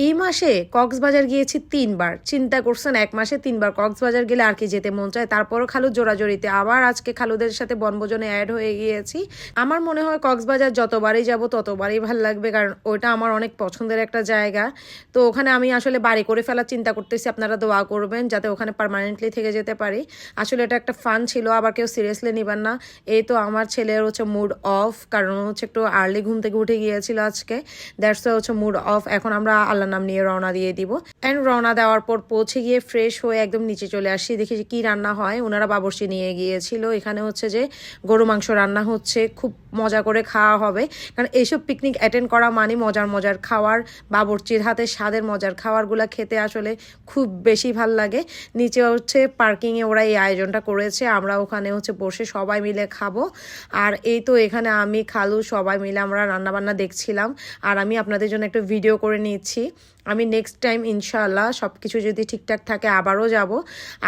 এই মাসে কক্সবাজার গিয়েছি 3 বার। চিন্তা করছেন, 1 মাসে 3 বার কক্সবাজার গেলে আর কি যেতে মন চায়। তারপরও খালু জোড়াজড়িতে আবার আজকে খালুদের সাথে বনভোজনে অ্যাড হয়ে গিয়েছি। আমার মনে হয় কক্সবাজার যতবারই যাব ততবারই ভাল লাগবে, কারণ ওইটা আমার অনেক পছন্দের একটা জায়গা। তো ওখানে আমি আসলে বাড়ি করে ফেলার চিন্তা করতেছি, আপনারা দোয়া করবেন যাতে ওখানে পার্মানেন্টলি থেকে যেতে পারি। আসলে এটা একটা ফান ছিল, আবার কেউ সিরিয়াসলি নিবেন না। এই তো আমার ছেলের হচ্ছে মুড অফ, কারণ হচ্ছে একটু আর্লি ঘুম থেকে উঠে গিয়েছিল আজকে, দ্যাটস হচ্ছে মুড অফ। এখন আমরা আল্লাহ নাম নিয়ে রওনা দিয়ে দিব। অ্যান্ড রওনা দেওয়ার পর পৌঁছে গিয়ে ফ্রেশ হয়ে একদম নিচে চলে আসি, দেখি কি রান্না হয়। ওনারা বাবুর্চি নিয়ে গিয়েছিল, এখানে হচ্ছে যে গরু মাংস রান্না হচ্ছে, খুব মজা করে খাওয়া হবে। কারণ এইসব পিকনিক অ্যাটেন্ড করা মানে মজার মজার খাওয়ার, বাবুর্চির হাতে স্বাদের মজার খাবারগুলো খেতে আসলে খুব বেশি ভাল লাগে। নিচে হচ্ছে পার্কিংয়ে ওরা এই আয়োজনটা করেছে, আমরা ওখানে হচ্ছে বসে সবাই মিলে খাবো। আর এই তো এখানে আমি খালু সবাই মিলে আমরা রান্নাবান্না দেখছিলাম, আর আমি আপনাদের জন্য একটা ভিডিও করে নিচ্ছি। আমি নেক্সট টাইম ইনশাআল্লাহ সব কিছু যদি ঠিকঠাক থাকে আবারও যাব।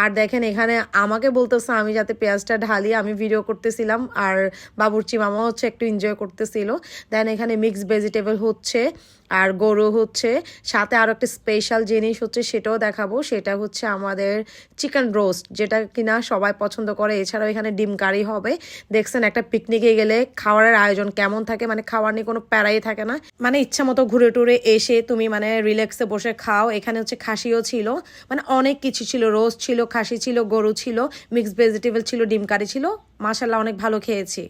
আর দেখেন এখানে আমাকে বলতেছে আমি যাতে পেঁয়াজটা ঢালি, আমি ভিডিও করতেছিলাম আর বাবুর্চি মামা হচ্ছে একটু এনজয় করতেছিল। দেন এখানে মিক্সড ভেজিটেবল হচ্ছে আর গরু হচ্ছে, সাথে আরও একটা স্পেশাল জিনিস হচ্ছে সেটাও দেখাবো। সেটা হচ্ছে আমাদের চিকেন রোস্ট, যেটা কিনা সবাই পছন্দ করে। এছাড়াও এখানে ডিম কারি হবে। দেখছেন একটা পিকনিকে গেলে খাওয়ারের আয়োজন কেমন থাকে, মানে খাওয়ার নিয়ে কোনো প্যারাই থাকে না, মানে ইচ্ছা মতো ঘুরে টুরে এসে তুমি মানে রিল্যাক্সে বসে খাও। এখানে হচ্ছে খাসিও ছিল, মানে অনেক কিছু ছিল, রোস্ট ছিল, খাসি ছিল, গরু ছিল, মিক্সড ভেজিটেবল ছিল, ডিম কারি ছিল। মাশাআল্লাহ অনেক ভালো খেয়েছি।